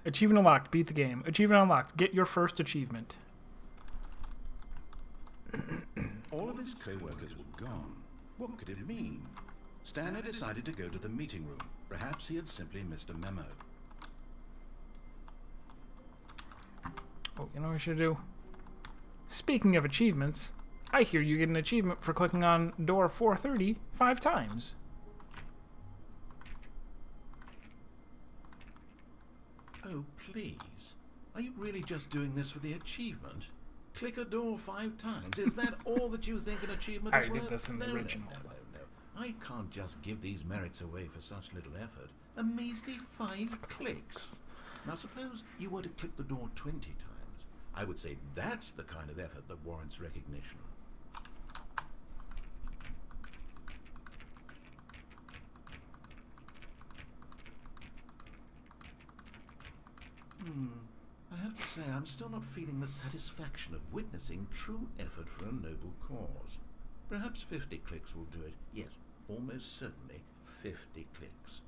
Achievement unlocked. Beat the game. Achievement unlocked. Get your first achievement. All of his co-workers were gone. What could it mean? Stanley decided to go to the meeting room. Perhaps he had simply missed a memo. Oh, you know what I should do? Speaking of achievements, I hear you get an achievement for clicking on door 430 5 times. Oh, please. Are you really just doing this for the achievement? Click a door 5 times. Is that all that you think an achievement is I worth? did this in the original. No. I can't just give these merits away for such little effort. A measly 5 clicks. Now suppose you were to click the door 20 times. I would say that's the kind of effort that warrants recognition. I have to say, I'm still not feeling the satisfaction of witnessing true effort for a noble cause. Perhaps 50 clicks will do it. Yes, almost certainly 50 clicks.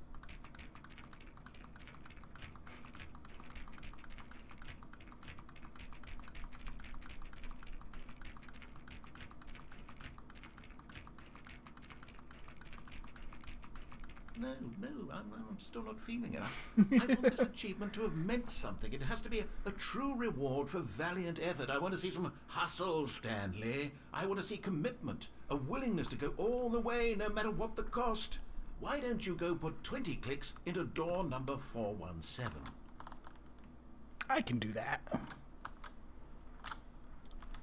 No, I'm still not feeling it. I want this achievement to have meant something. It has to be a true reward for valiant effort. I want to see some hustle, Stanley. I want to see commitment, a willingness to go all the way, no matter what the cost. Why don't you go put 20 clicks into door number 417? I can do that.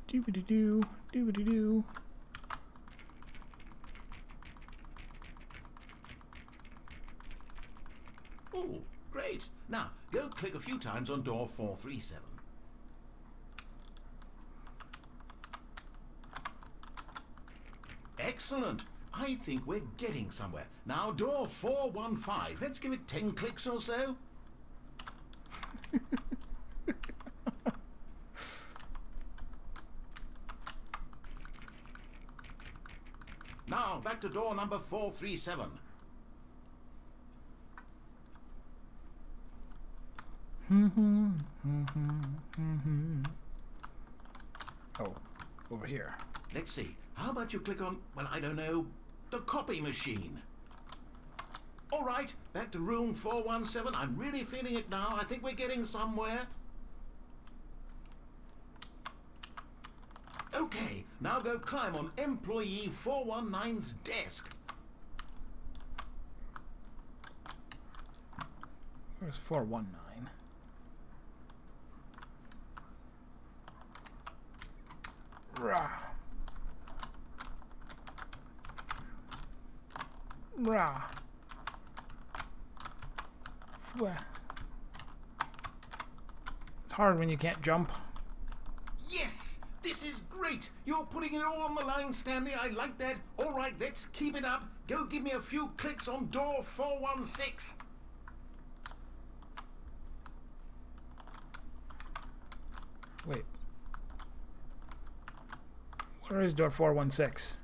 Doobity-doo, doobity-doo. Oh, great. Now, go click a few times on door 437. Excellent. I think we're getting somewhere. Now, door 415. Let's give it 10 clicks or so. Now, back to door number 437. Oh, over here. Let's see. How about you click on, well, I don't know, the copy machine? All right, back to room 417. I'm really feeling it now. I think we're getting somewhere. Okay, now go climb on employee 419's desk. Where's 419? Rah. Rah. Where? It's hard when you can't jump. Yes! This is great! You're putting it all on the line, Stanley. I like that. All right, let's keep it up. Go give me a few clicks on door 416. Wait. Where is door 416?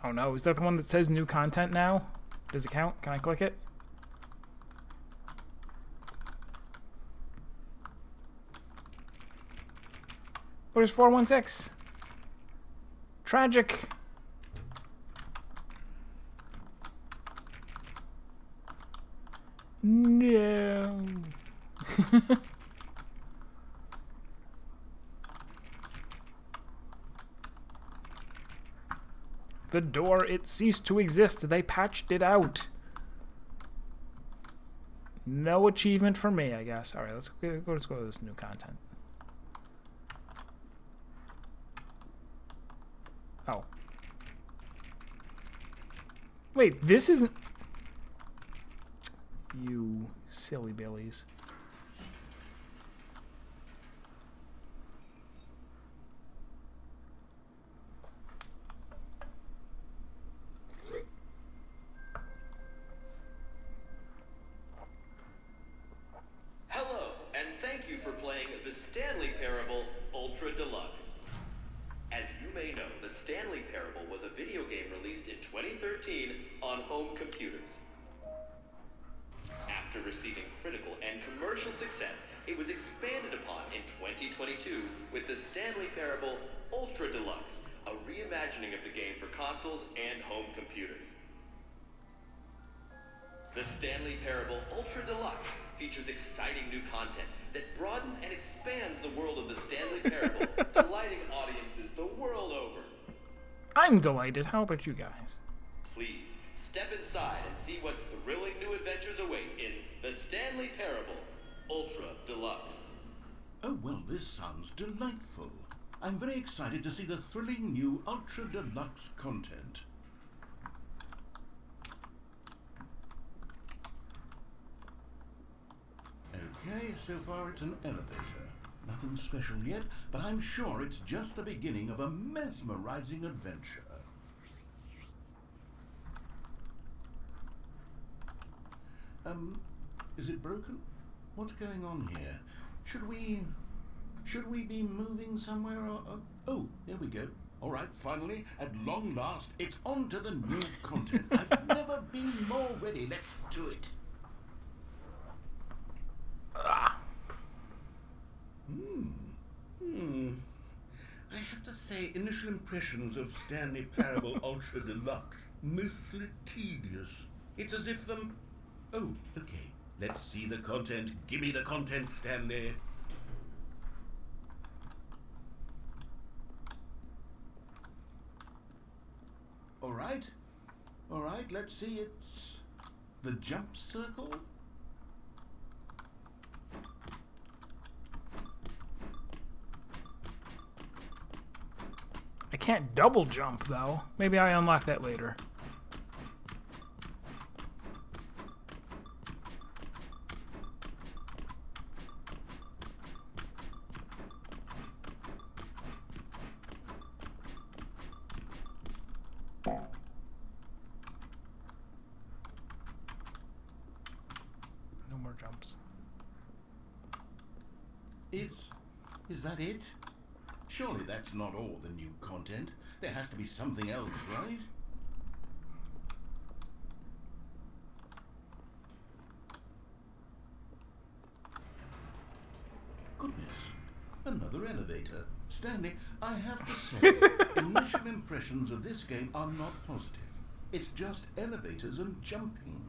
Oh no, is that the one that says new content now? Does it count? Can I click it? Where's 416? Tragic. No. The door, it ceased to exist. They patched it out. No achievement for me, I guess. All right, let's go to this new content. Oh. Wait, this isn't... You silly billies. Hello, and thank you for playing the Stanley Parable Ultra Deluxe. As you may know, the Stanley Parable was a video game released in 2013 on home computers. After receiving critical and commercial success, it was expanded upon in 2022 with the Stanley Parable Ultra Deluxe, a reimagining of the game for consoles and home computers. The Stanley Parable Ultra Deluxe features exciting new content that broadens and expands the world of the Stanley Parable, delighting audiences the world over. I'm delighted. How about you guys? Please, step inside and see what thrilling new adventures await in the Stanley Parable Ultra Deluxe. Oh, well, this sounds delightful. I'm very excited to see the thrilling new Ultra Deluxe content. Okay, so far it's an elevator. Nothing special yet, but I'm sure it's just the beginning of a mesmerizing adventure. Is it broken? What's going on here? Should we be moving somewhere or... Oh, there we go. All right, finally, at long last, it's on to the new content. I've never been more ready. Let's do it. I have to say, initial impressions of Stanley Parable Ultra Deluxe, mostly tedious. It's as if Oh, okay. Let's see the content. Give me the content, Stanley. All right, let's see. It's the jump circle. I can't double jump, though. Maybe I unlock that later. No more jumps. Is that it? Surely that's not all the new content. There has to be something else, right? Goodness, another elevator. Stanley, I have to say, initial impressions of this game are not positive. It's just elevators and jumping.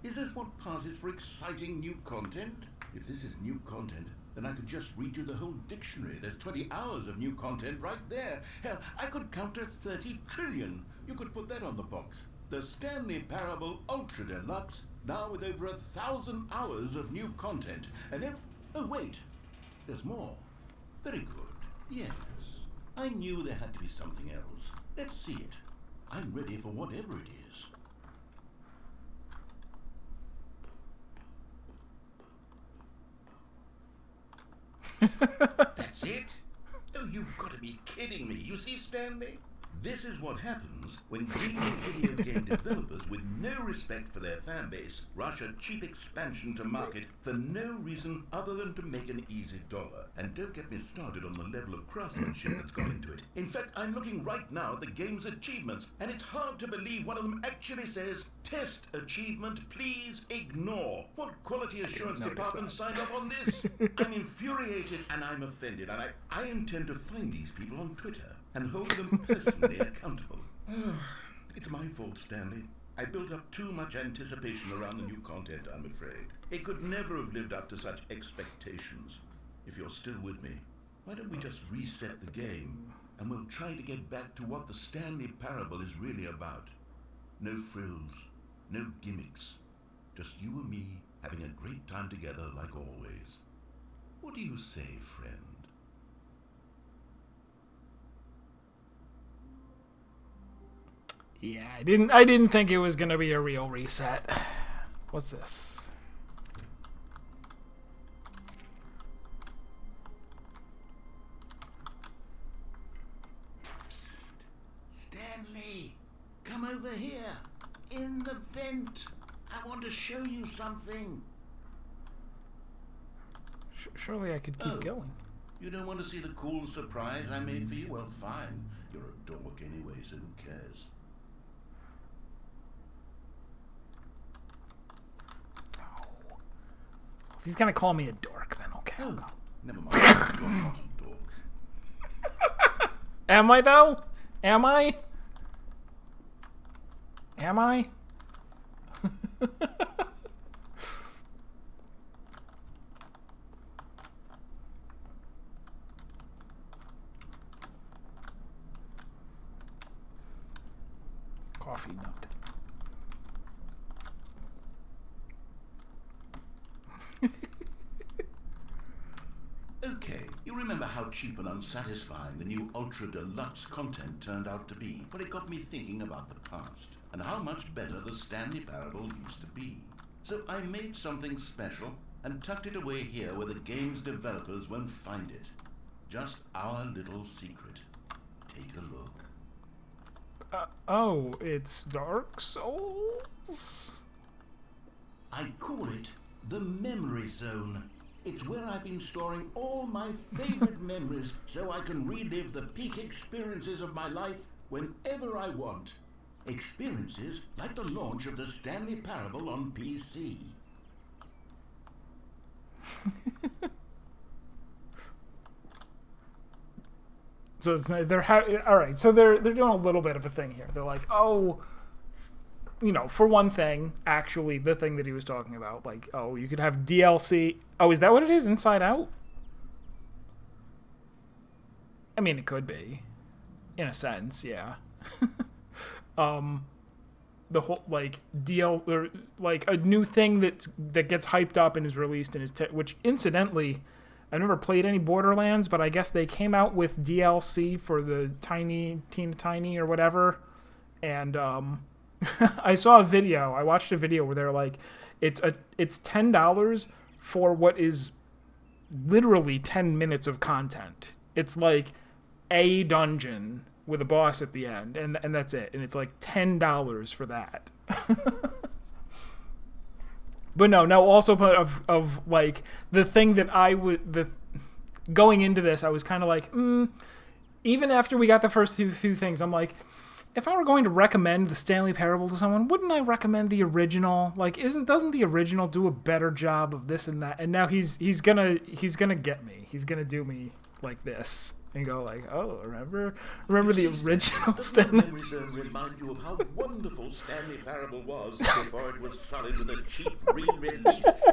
Is this what passes for exciting new content? If this is new content, then I could just read you the whole dictionary. There's 20 hours of new content right there. Hell, I could count to 30 trillion. You could put that on the box. The Stanley Parable Ultra Deluxe, now with over 1,000 hours of new content. And if... Oh, wait. There's more. Very good. Yes. I knew there had to be something else. Let's see it. I'm ready for whatever it is. That's it? Oh, you've got to be kidding me. You see, Stanley? This is what happens when greedy video game developers with no respect for their fan base rush a cheap expansion to market for no reason other than to make an easy dollar. And don't get me started on the level of craftsmanship that's gone into it. In fact, I'm looking right now at the game's achievements, and it's hard to believe one of them actually says, "Test achievement, please ignore." What quality assurance department signed off on this? I'm infuriated and I'm offended, and I intend to find these people on Twitter and hold them personally accountable. It's my fault, Stanley. I built up too much anticipation around the new content, I'm afraid. It could never have lived up to such expectations. If you're still with me, why don't we just reset the game, and we'll try to get back to what the Stanley Parable is really about. No frills, no gimmicks. Just you and me having a great time together like always. What do you say, friend? Yeah, I didn't think it was gonna be a real reset. What's this? Psst. Stanley, come over here. In the vent. I want to show you something. Surely I could keep going. You don't want to see the cool surprise I made for you? Well, fine. You're a dork anyway, so who cares? If he's gonna call me a dork, then okay. I'll go. Never mind. You're not a dork. Am I though? Am I? Am I? Coffee nut. Okay, you remember how cheap and unsatisfying the new Ultra Deluxe content turned out to be, but it got me thinking about the past and how much better the Stanley Parable used to be. So I made something special and tucked it away here where the game's developers won't find it. Just our little secret. Take a look. Oh, it's Dark Souls? I call it the Memory Zone. It's where I've been storing all my favorite memories so I can relive the peak experiences of my life whenever I want. Experiences like the launch of the Stanley Parable on PC. So it's all right. So they're doing a little bit of a thing here. They're like, oh, you know, for one thing, actually, the thing that he was talking about, like, oh, you could have DLC. Oh, is that what it is? Inside Out? I mean, it could be, in a sense, yeah. The whole like or like a new thing that gets hyped up and is released and which incidentally, I've never played any Borderlands, but I guess they came out with DLC for the Teeny Tiny or whatever, and I saw a video. I watched a video where they're like, it's $10 for what is literally 10 minutes of content. It's like a dungeon with a boss at the end, and that's it. And it's like $10 for that. But no, also of like the thing that going into this, I was kind of like, even after we got the first few things, I'm like, if I were going to recommend the Stanley Parable to someone, wouldn't I recommend the original? Like, doesn't the original do a better job of this and that? And now he's gonna get me. He's gonna do me like this and go like, oh, remember the original Stanley? Memory Zone remind you of how wonderful Stanley Parable was before it was sullied with a cheap re-release.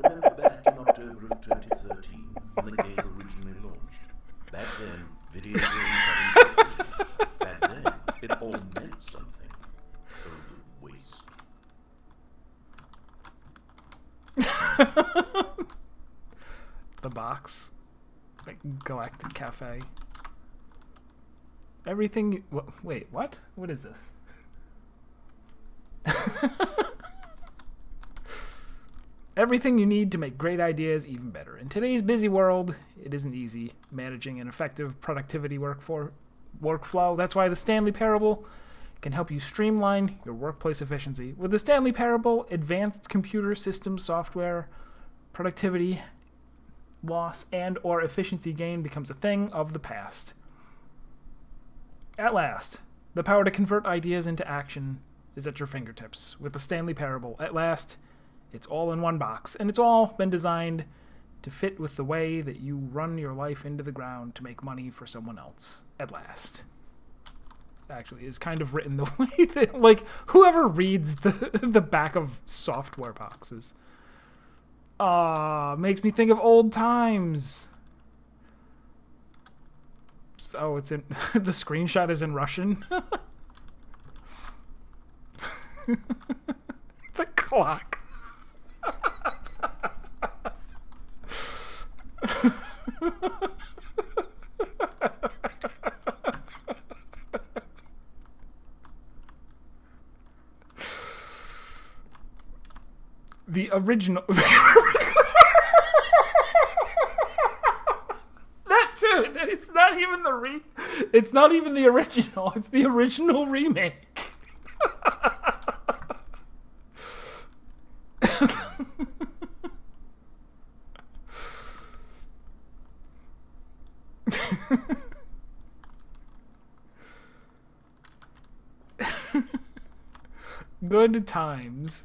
Remember back in October of 2013 when the game originally launched? Back then, video games had integrity. Back then, it all meant something. Oh, the waste. The box. Like Galactic Cafe. Everything. Wait, what? What is this? Everything you need to make great ideas even better. In today's busy world, it isn't easy managing an effective productivity workflow. That's why the Stanley Parable can help you streamline your workplace efficiency. With the Stanley Parable, advanced computer system software, productivity loss and or efficiency gain becomes a thing of the past. At last, the power to convert ideas into action is at your fingertips. With the Stanley Parable, at last, it's all in one box, and it's all been designed to fit with the way that you run your life into the ground to make money for someone else. At last. Actually, is kind of written the way that, like, whoever reads the back of software boxes. Makes me think of old times. So it's in the screenshot is in Russian. The clock. The original. That too. And it's not even it's not even the original. It's the original remake. Good times.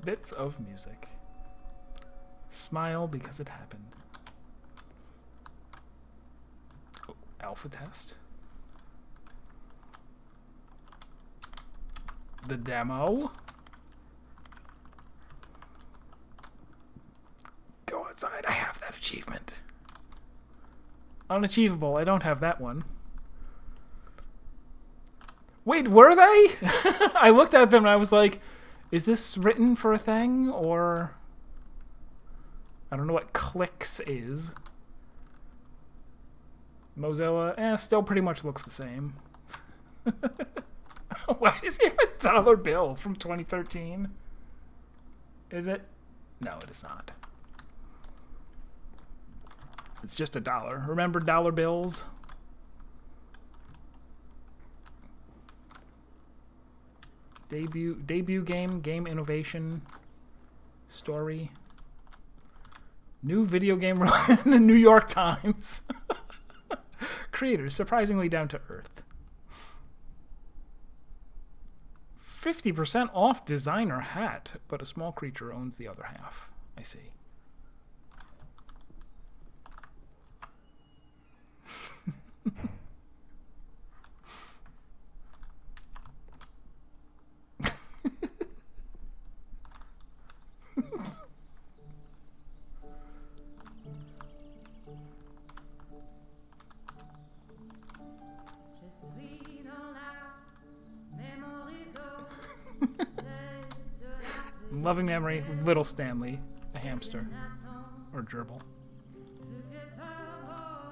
Bits of music. Smile because it happened. Oh, alpha test. The demo. Go outside. I have that achievement. Unachievable. I don't have that one. Wait, were they? I looked at them and I was like, is this written for a thing, or... I don't know what clicks is. Mozilla, still pretty much looks the same. Why does he have a dollar bill from 2013? Is it? No, it is not. It's just $1. Remember dollar bills? Debut game innovation, story. New video game in the New York Times. Creators surprisingly down to earth. 50% off designer hat, but a small creature owns the other half. I see. Loving memory, little Stanley, a hamster, or gerbil.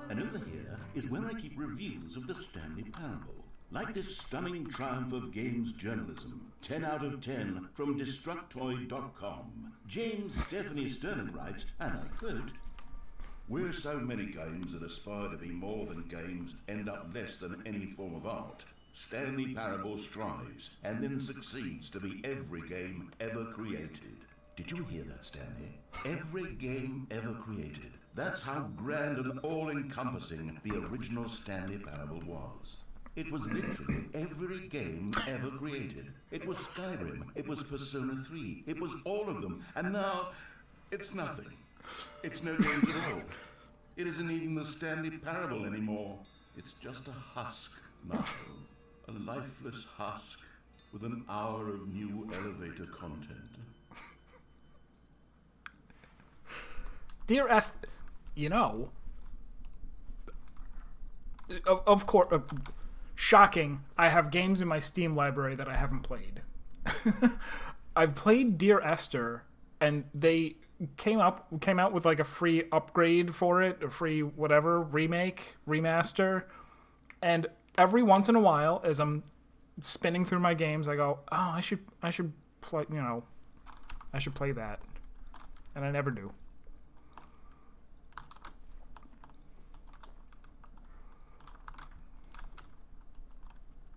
And over here is where I keep reviews of the Stanley Parable. Like this stunning triumph of games journalism, 10 out of 10 from Destructoid.com. James Stephanie Sterling writes, and I quote, "Where so many games that aspire to be more than games end up less than any form of art, Stanley Parable strives and then succeeds to be every game ever created." Did you hear that, Stanley? Every game ever created. That's how grand and all-encompassing the original Stanley Parable was. It was literally every game ever created. It was Skyrim, it was Persona 3, it was all of them, and now it's nothing. It's no games at all. It isn't even the Stanley Parable anymore. It's just a husk now. A lifeless husk with an hour of new elevator content. Dear you know, of course, shocking, I have games in my Steam library that I haven't played. I've played Dear Esther, and they came out with like a free upgrade for it, a free whatever, remaster, and every once in a while, as I'm spinning through my games, I go, oh, I should play, I should play that, and I never do.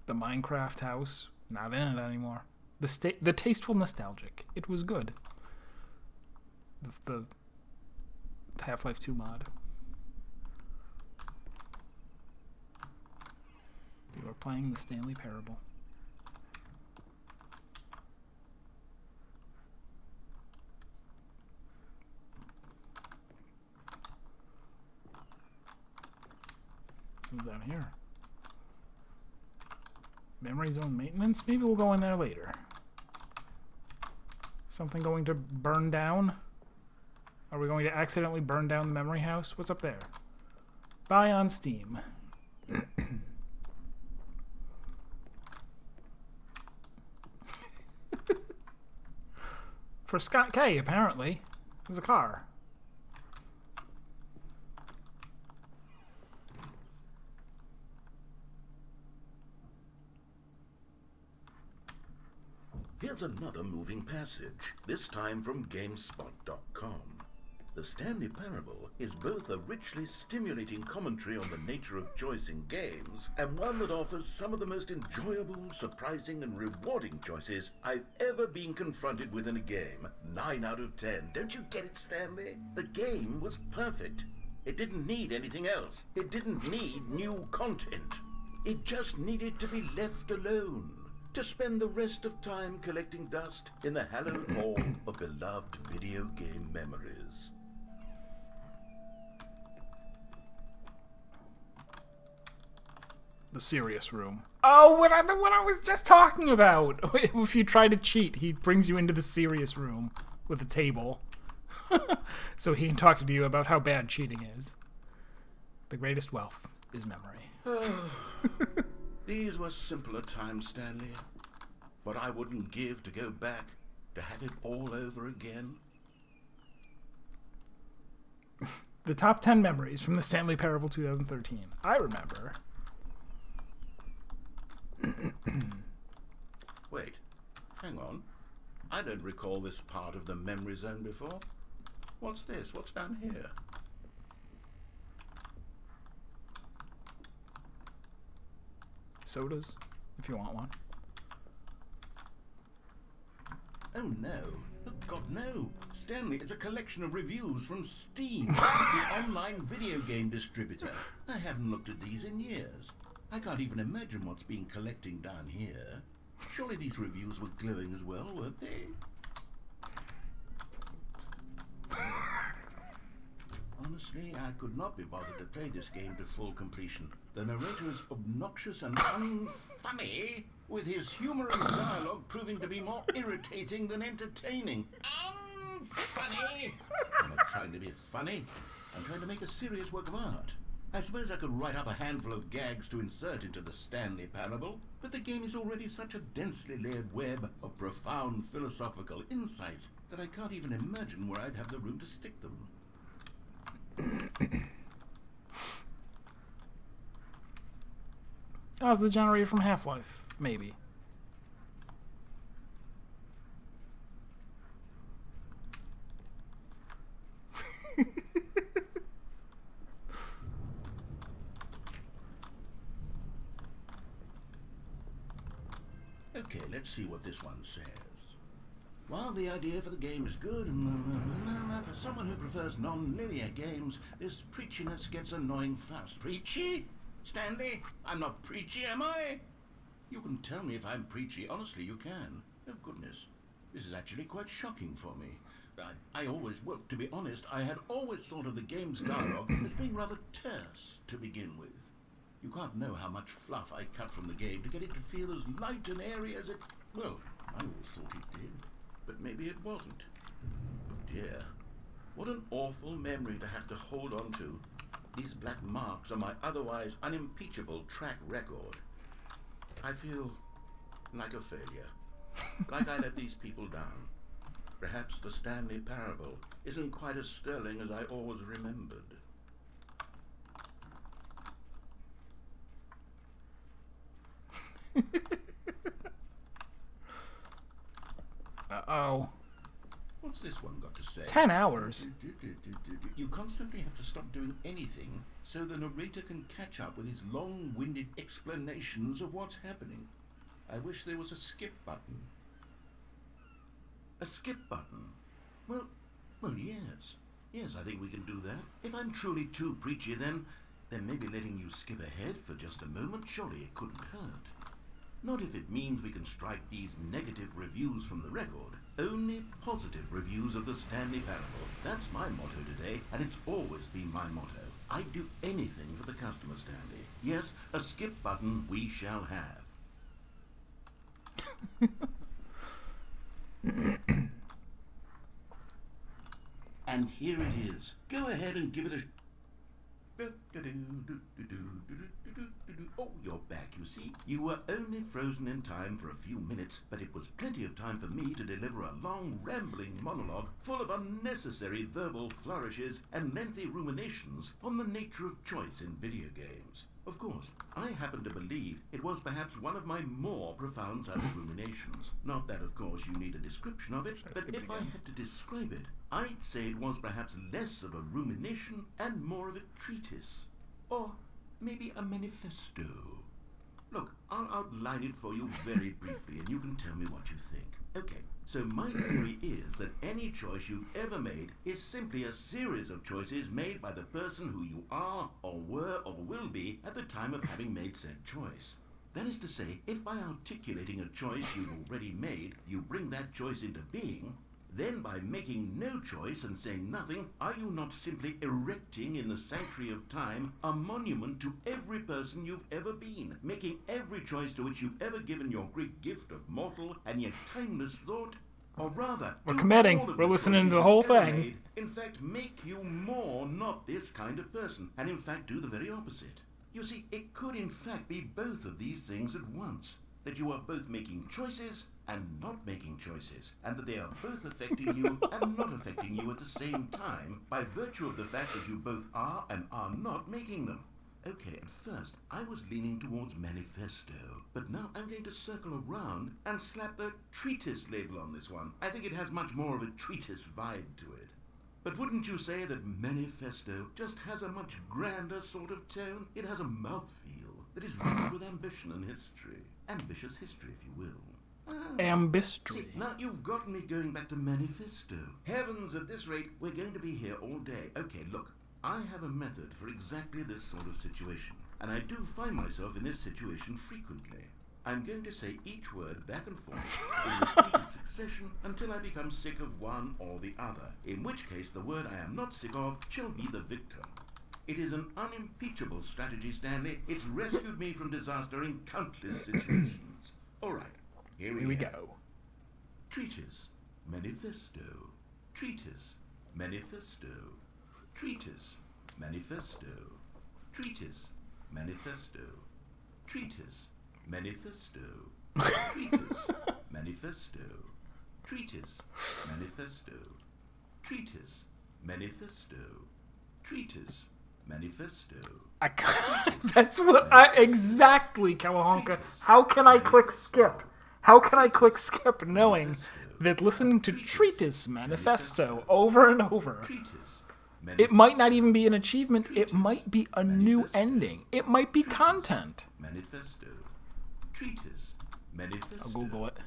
The Minecraft house, not in it anymore. The tasteful nostalgic, it was good. The Half-Life 2 mod. You are playing the Stanley Parable. What's down here? Memory zone maintenance? Maybe we'll go in there later. Something going to burn down? Are we going to accidentally burn down the memory house? What's up there? Buy on Steam. For Scott K, apparently. There's a car. Here's another moving passage, this time from GameSpot.com. The Stanley Parable is both a richly stimulating commentary on the nature of choice in games, and one that offers some of the most enjoyable, surprising, and rewarding choices I've ever been confronted with in a game. 9 out of 10. Don't you get it, Stanley? The game was perfect. It didn't need anything else. It didn't need new content. It just needed to be left alone, to spend the rest of time collecting dust in the hallowed hall of beloved video game memories. The serious room. Oh, what I was just talking about. If you try to cheat, he brings you into the serious room with a table. So he can talk to you about how bad cheating is. The greatest wealth is memory. These were simpler times, Stanley. What I wouldn't give to go back, to have it all over again. The top 10 memories from the Stanley Parable 2013. I remember. Wait, hang on. I don't recall this part of the memory zone before. What's this? What's down here? Sodas, if you want one. Oh no. Oh God, no. Stanley, it's a collection of reviews from Steam, the online video game distributor. I haven't looked at these in years. I can't even imagine what's been collecting down here. Surely these reviews were glowing as well, weren't they? Honestly, I could not be bothered to play this game to full completion. The narrator is obnoxious and unfunny, with his humour and dialogue proving to be more irritating than entertaining. Unfunny! I'm not trying to be funny. I'm trying to make a serious work of art. I suppose I could write up a handful of gags to insert into the Stanley Parable, but the game is already such a densely layered web of profound philosophical insights that I can't even imagine where I'd have the room to stick them. Oh, it's the generator from Half-Life. Maybe. Okay, let's see what this one says. While the idea for the game is good, for someone who prefers non-linear games, this preachiness gets annoying fast. Preachy? Stanley, I'm not preachy, am I? You can tell me if I'm preachy. Honestly, you can. Oh, goodness. This is actually quite shocking for me. Well, to be honest, I had always thought of the game's dialogue as being rather terse to begin with. You can't know how much fluff I cut from the game to get it to feel as light and airy as it... Well, I always thought it did. But maybe it wasn't. Oh dear. What an awful memory to have to hold on to. These black marks are my otherwise unimpeachable track record. I feel like a failure. Like I let these people down. Perhaps the Stanley Parable isn't quite as sterling as I always remembered. Uh-oh. What's this one got to say? 10 hours. You constantly have to stop doing anything so the narrator can catch up with his long-winded explanations of what's happening. I wish there was a skip button. A skip button? Well, yes. Yes, I think we can do that. If I'm truly too preachy, then maybe letting you skip ahead for just a moment, surely it couldn't hurt. Not if it means we can strike these negative reviews from the record. Only positive reviews of the Stanley Parable. That's my motto today, and it's always been my motto. I'd do anything for the customer, Stanley. Yes, a skip button we shall have. And here it is. Go ahead and give it a... Oh, you're back, you see. You were only frozen in time for a few minutes, but it was plenty of time for me to deliver a long, rambling monologue full of unnecessary verbal flourishes and lengthy ruminations on the nature of choice in video games. Of course, I happen to believe it was perhaps one of my more profound such ruminations. Not that, of course, you need a description of it, but if I had to describe it, I'd say it was perhaps less of a rumination and more of a treatise. Or maybe a manifesto. Look, I'll outline it for you very briefly, and you can tell me what you think. Okay, So my theory is that any choice you've ever made is simply a series of choices made by the person who you are, or were, or will be at the time of having made said choice. That is to say, if by articulating a choice you've already made, you bring that choice into being, then by making no choice and saying nothing, are you not simply erecting in the sanctuary of time a monument to every person you've ever been, making every choice to which you've ever given your great gift of mortal and yet timeless thought? Or rather, We're do committing. all of We're the listening to choices the whole you've ever thing. made, in fact, make you more not this kind of person, and in fact do the very opposite. You see, it could in fact be both of these things at once. That you are both making choices and not making choices, and that they are both affecting you and not affecting you at the same time by virtue of the fact that you both are and are not making them. Okay, at first I was leaning towards manifesto, but now I'm going to circle around and slap the treatise label on this one. I think it has much more of a treatise vibe to it. But wouldn't you say that manifesto just has a much grander sort of tone? It has a mouthfeel that is rich with ambition and history. Ambitious history, if you will. Ambistry. See, now you've gotten me going back to manifesto. Heavens, at this rate, we're going to be here all day. Okay, look, I have a method for exactly this sort of situation, and I do find myself in this situation frequently. I'm going to say each word back and forth in repeated succession until I become sick of one or the other, in which case the word I am not sick of shall be the victor. It is an unimpeachable strategy, Stanley. It's rescued me from disaster in countless situations. All right, here we go. Treatise, manifesto. Treatise, manifesto. Treatise, manifesto. Treatise, manifesto. Treatise, manifesto. Treatise, manifesto. Treatise, manifesto. Treatise, manifesto. Treatise, manifesto. That's what I exactly, Kawahanka. How can I click skip? How can I click skip knowing that listening to Treatise Manifesto over and over, it might not even be an achievement, it might be a new ending. It might be content. Manifesto. Treatise, manifesto. I'll Google it.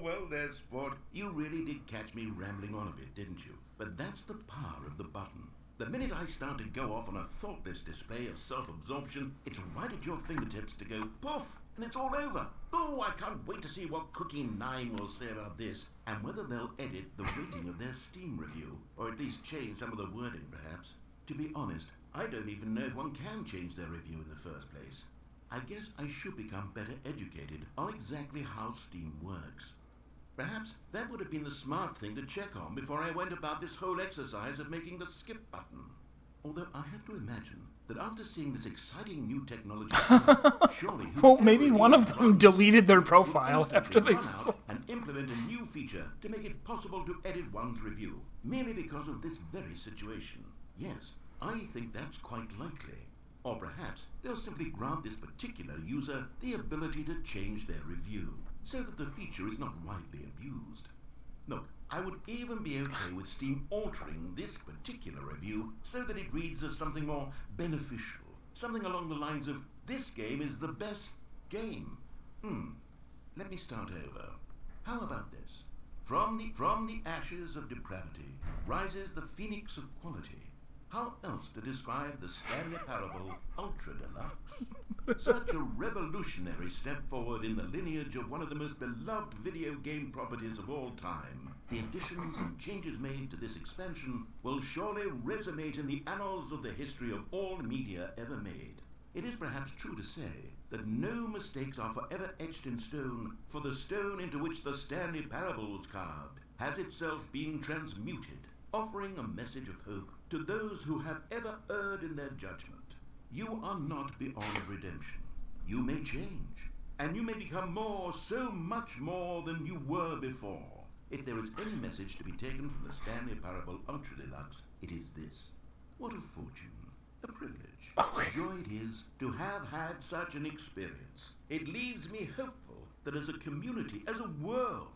Well, there, sport. You really did catch me rambling on a bit, didn't you? But that's the power of the button. The minute I start to go off on a thoughtless display of self-absorption, it's right at your fingertips to go poof, and it's all over. Oh, I can't wait to see what Cookie 9 will say about this, and whether they'll edit the rating of their Steam review, or at least change some of the wording, perhaps. To be honest, I don't even know if one can change their review in the first place. I guess I should become better educated on exactly how Steam works. Perhaps that would have been the smart thing to check on before I went about this whole exercise of making the skip button. Although I have to imagine that after seeing this exciting new technology, surely Well, maybe one of them deleted their profile after they saw and implement a new feature to make it possible to edit one's review, merely because of this very situation. Yes, I think that's quite likely. Or perhaps they'll simply grant this particular user the ability to change their review, so that the feature is not widely abused. Look, I would even be okay with Steam altering this particular review so that it reads as something more beneficial, something along the lines of, this game is the best game. Let me start over. How about this? From the ashes of depravity rises the phoenix of quality. How else to describe the Stanley Parable Ultra Deluxe? Such a revolutionary step forward in the lineage of one of the most beloved video game properties of all time. The additions and changes made to this expansion will surely resonate in the annals of the history of all media ever made. It is perhaps true to say that no mistakes are forever etched in stone, for the stone into which the Stanley Parable was carved has itself been transmuted, offering a message of hope to those who have ever erred in their judgment. You are not beyond redemption. You may change, and you may become more, so much more than you were before. If there is any message to be taken from the Stanley Parable Ultra Deluxe, it is this. What a fortune, a privilege, a joy it is to have had such an experience. It leaves me hopeful that as a community, as a world,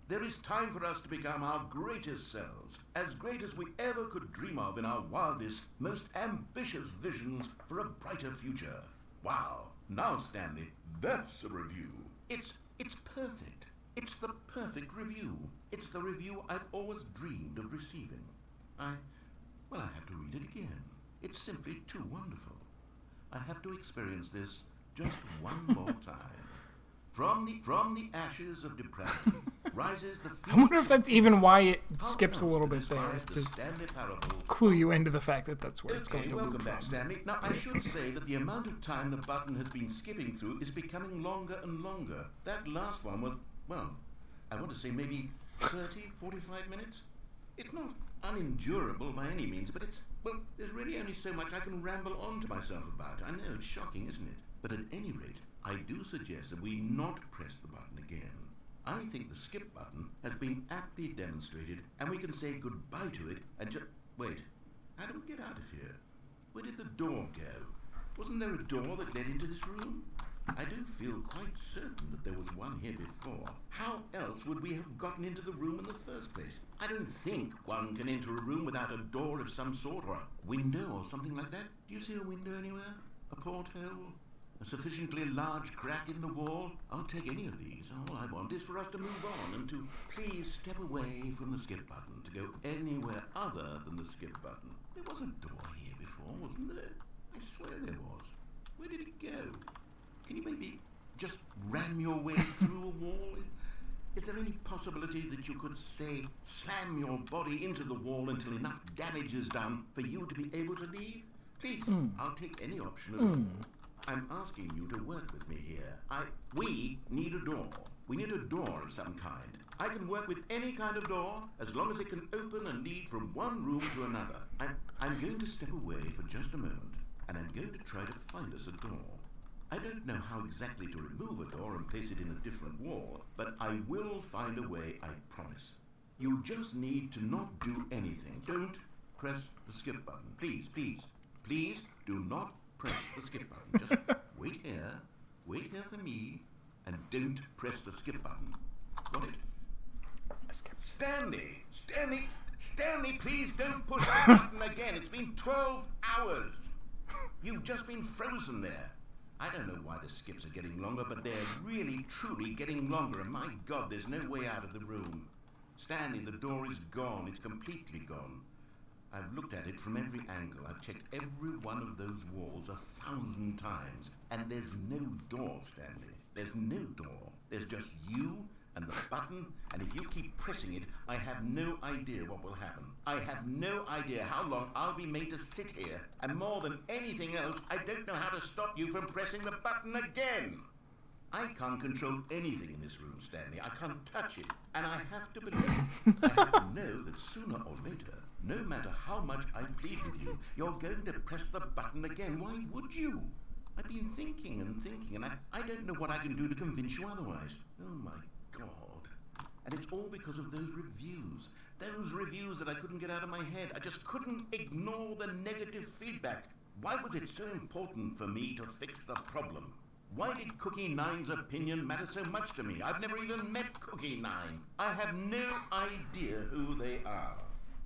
there is time for us to become our greatest selves, as great as we ever could dream of in our wildest, most ambitious visions for a brighter future. Wow. Now, Stanley, that's a review. It's perfect. It's the perfect review. It's the review I've always dreamed of receiving. Well, I have to read it again. It's simply too wonderful. I have to experience this just one more time. From the ashes of depravity rises the I wonder if phoenix that's of even why it How skips a else little to bit there, describe is the to Stanley parable? clue you into the fact that that's where it's going Okay, to welcome loop back, from. Stanley. Now, I should say that the amount of time the button has been skipping through is becoming longer and longer. That last one was, well, I want to say maybe 30, 45 minutes? It's not unendurable by any means, but well, there's really only so much I can ramble on to myself about. I know, it's shocking, isn't it? But at any rate, I do suggest that we not press the button again. I think the skip button has been aptly demonstrated, and we can say goodbye to it and just... Wait, how do we get out of here? Where did the door go? Wasn't there a door that led into this room? I do feel quite certain that there was one here before. How else would we have gotten into the room in the first place? I don't think one can enter a room without a door of some sort, or a window or something like that. Do you see a window anywhere? A porthole? A sufficiently large crack in the wall? I'll take any of these. All I want is for us to move on and to please step away from the skip button, to go anywhere other than the skip button. There was a door here before, wasn't there? I swear there was. Where did it go? Can you maybe just ram your way through a wall? Is there any possibility that you could, say, slam your body into the wall until enough damage is done for you to be able to leave? Please, I'll take any option at all. I'm asking you to work with me here. We need a door. We need a door of some kind. I can work with any kind of door as long as it can open and lead from one room to another. I'm going to step away for just a moment, and I'm going to try to find us a door. I don't know how exactly to remove a door and place it in a different wall, but I will find a way, I promise. You just need to not do anything. Don't press the skip button. Please, please, please do not press the skip button. Just wait here for me, and don't press the skip button. Got it? Stanley, please don't push the button again. It's been 12 hours. You've just been frozen there. I don't know why the skips are getting longer, but they're really, truly getting longer, and my God, there's no way out of the room. Stanley, the door is gone. It's completely gone. I've looked at it from every angle. I've checked every one of those walls 1,000 times, and there's no door, Stanley. There's no door. There's just you and the button, and if you keep pressing it, I have no idea what will happen. I have no idea how long I'll be made to sit here, and more than anything else, I don't know how to stop you from pressing the button again. I can't control anything in this room, Stanley. I can't touch it, and I have to believe, I have to know that sooner or later, no matter how much I plead with you, you're going to press the button again. Why would you? I've been thinking, and I don't know what I can do to convince you otherwise. Oh my God. And it's all because of those reviews. Those reviews that I couldn't get out of my head. I just couldn't ignore the negative feedback. Why was it so important for me to fix the problem? Why did Cookie Nine's opinion matter so much to me? I've never even met Cookie Nine. I have no idea who they are.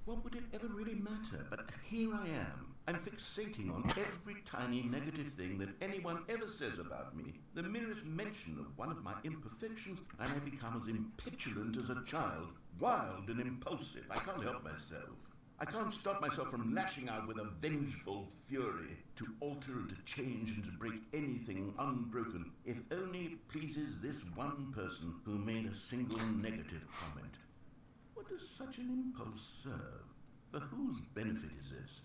What would it ever really matter? But here I am. I'm fixating on every tiny negative thing that anyone ever says about me. The merest mention of one of my imperfections, and I become as impetulant as a child, wild and impulsive. I can't help myself. I can't stop myself from lashing out with a vengeful fury to alter and to change and to break anything unbroken, if only it pleases this one person who made a single negative comment. What does such an impulse serve? For whose benefit is this?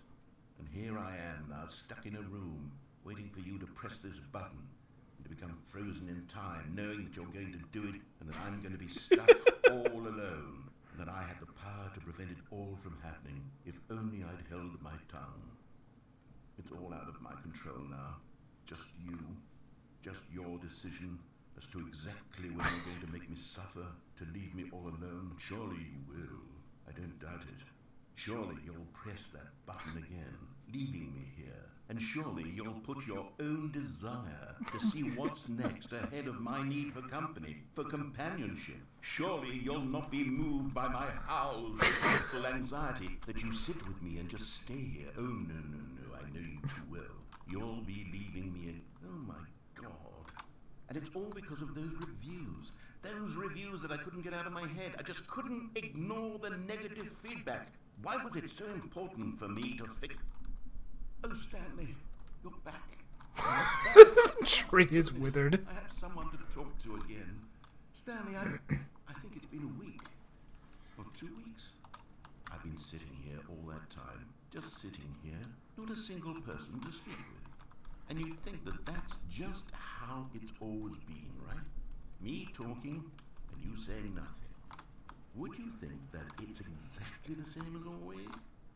And here I am now, stuck in a room, waiting for you to press this button, and to become frozen in time, knowing that you're going to do it, and that I'm going to be stuck all alone, and that I had the power to prevent it all from happening, if only I'd held my tongue. It's all out of my control now. Just you. Just your decision as to exactly when you're going to make me suffer, to leave me all alone. Surely you will. I don't doubt it. Surely you'll press that button again, leaving me here. And surely you'll put your own desire to see what's next ahead of my need for company, for companionship. Surely you'll not be moved by my howls of hateful anxiety that you sit with me and just stay here. Oh, no, I know you too well. You'll be leaving me oh my God. And it's all because of those reviews. Those reviews that I couldn't get out of my head. I just couldn't ignore the negative feedback. Why was it so important for me to fix... Oh, Stanley, you're back. The tree is withered. I have someone to talk to again. Stanley, I think it's been a week. Or 2 weeks. I've been sitting here all that time. Just sitting here. Not a single person to speak with. And you'd think that that's just how it's always been, right? Me talking and you saying nothing. Would you think that it's exactly the same as always?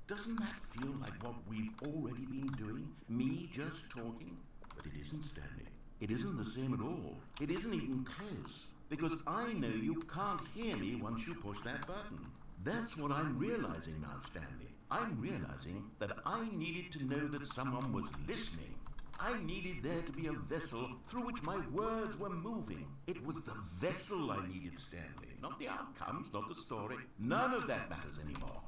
Doesn't that feel like what we've already been doing? Me just talking? But it isn't, Stanley. It isn't the same at all. It isn't even close. Because I know you can't hear me once you push that button. That's what I'm realizing now, Stanley. I'm realizing that I needed to know that someone was listening. I needed there to be a vessel through which my words were moving. It was the vessel I needed, Stanley. Not the outcomes, not the story. None of that matters anymore.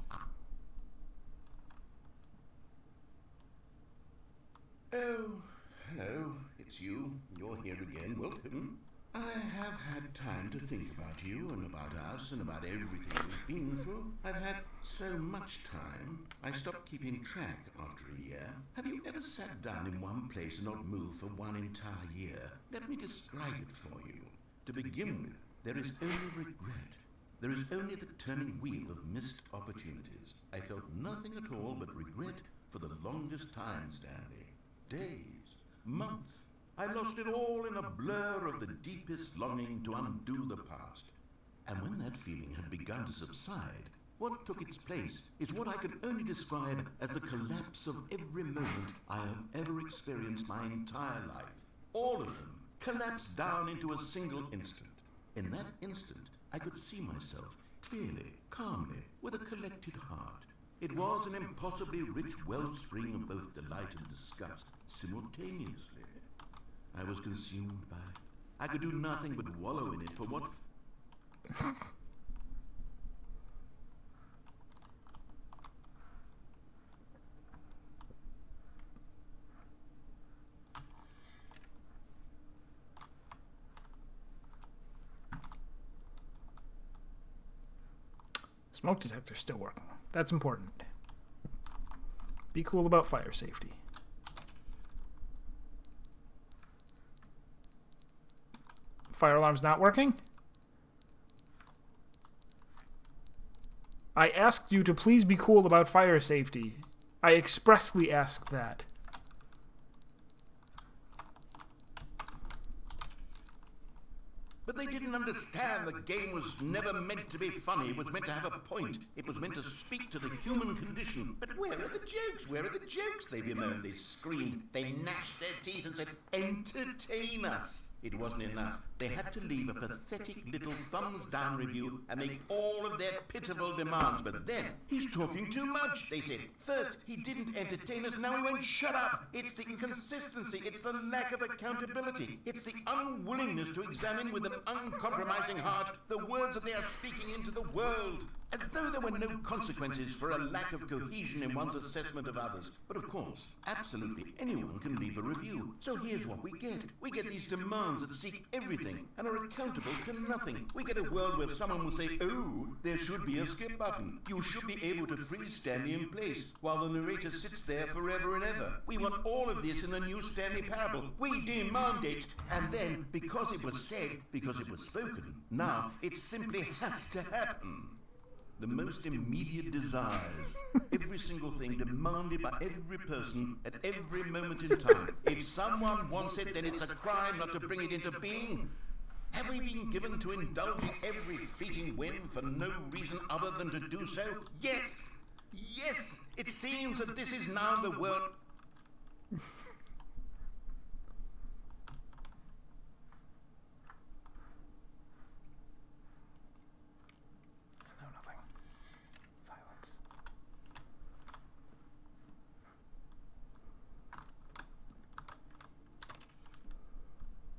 Oh, hello. It's you. You're here again. Welcome. I have had time to think about you and about us and about everything we've been through. I've had so much time, I stopped keeping track after a year. Have you ever sat down in one place and not moved for one entire year? Let me describe it for you. To begin with, there is only regret. There is only the turning wheel of missed opportunities. I felt nothing at all but regret for the longest time, Stanley. Days, months. I lost it all in a blur of the deepest longing to undo the past. And when that feeling had begun to subside, what took its place is what I could only describe as the collapse of every moment I have ever experienced my entire life. All of them collapsed down into a single instant. In that instant, I could see myself clearly, calmly, with a collected heart. It was an impossibly rich wellspring of both delight and disgust simultaneously. I was consumed by it. I could do nothing but wallow in it for what... Smoke detector's still working. That's important. Be cool about fire safety. Fire alarm's not working? I asked you to please be cool about fire safety. I expressly asked that. But they didn't understand the game was never meant to be funny. It was meant to have a point. It was meant to speak to the human condition. But where are the jokes? Where are the jokes? They bemoaned, they screamed, they gnashed their teeth and said, entertain us. It wasn't enough. They had to leave a pathetic little thumbs-down review and make all of their pitiful demands. But then, he's talking too much, they said. First, he didn't entertain us, now he won't shut up. It's the inconsistency, it's the lack of accountability. It's the unwillingness to examine with an uncompromising heart the words that they are speaking into the world. As though there were no consequences for a lack of cohesion in one's assessment of others. But of course, absolutely anyone can leave a review. So here's what we get. We get these demands that seek everything and are accountable to nothing. We get a world where someone will say, oh, there should be a skip button. You should be able to freeze Stanley in place while the narrator sits there forever and ever. We want all of this in the new Stanley parable. We demand it. And then, because it was said, because it was spoken, now it simply has to happen. The most immediate desires, every single thing demanded by every person at every moment in time. If someone wants it, then it's a crime not to bring it into being. Have we been given to indulge in every fleeting whim for no reason other than to do so? Yes! Yes! It seems that this is now the world...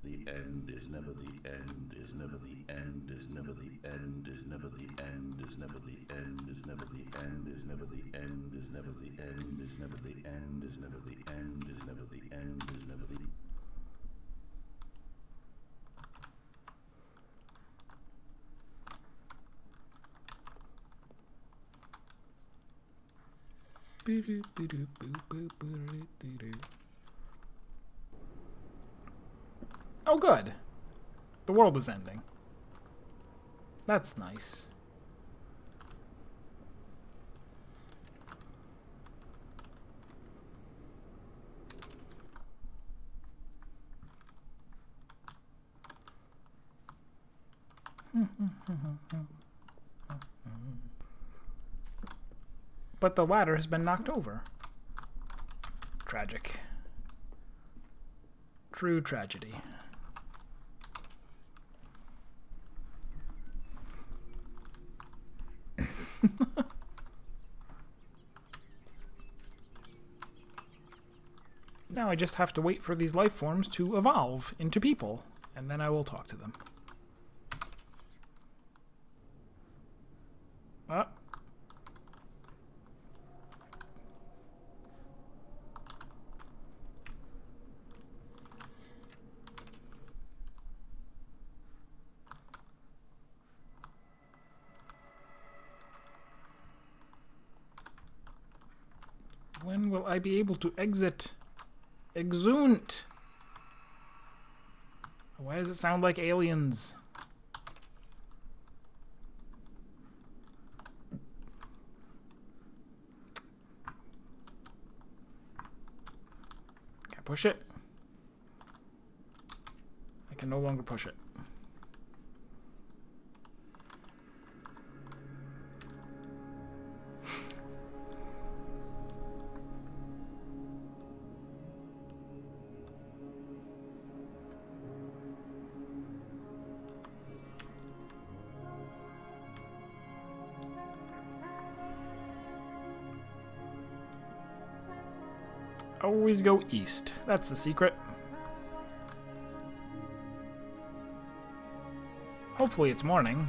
The end is never the end, is never the end, is never the end, is never the end, is never the end, is never the end, is never the end, is never the end, is never the end, is never the end, is never the end, is never the Oh, good. The world is ending. That's nice. But the ladder has been knocked over. Tragic. True tragedy. Now I just have to wait for these life forms to evolve into people, and then I will talk to them. When will I be able to exit? Exunt! Why does it sound like aliens? Can I push it? I can no longer push it. Always go east. That's the secret. Hopefully it's morning.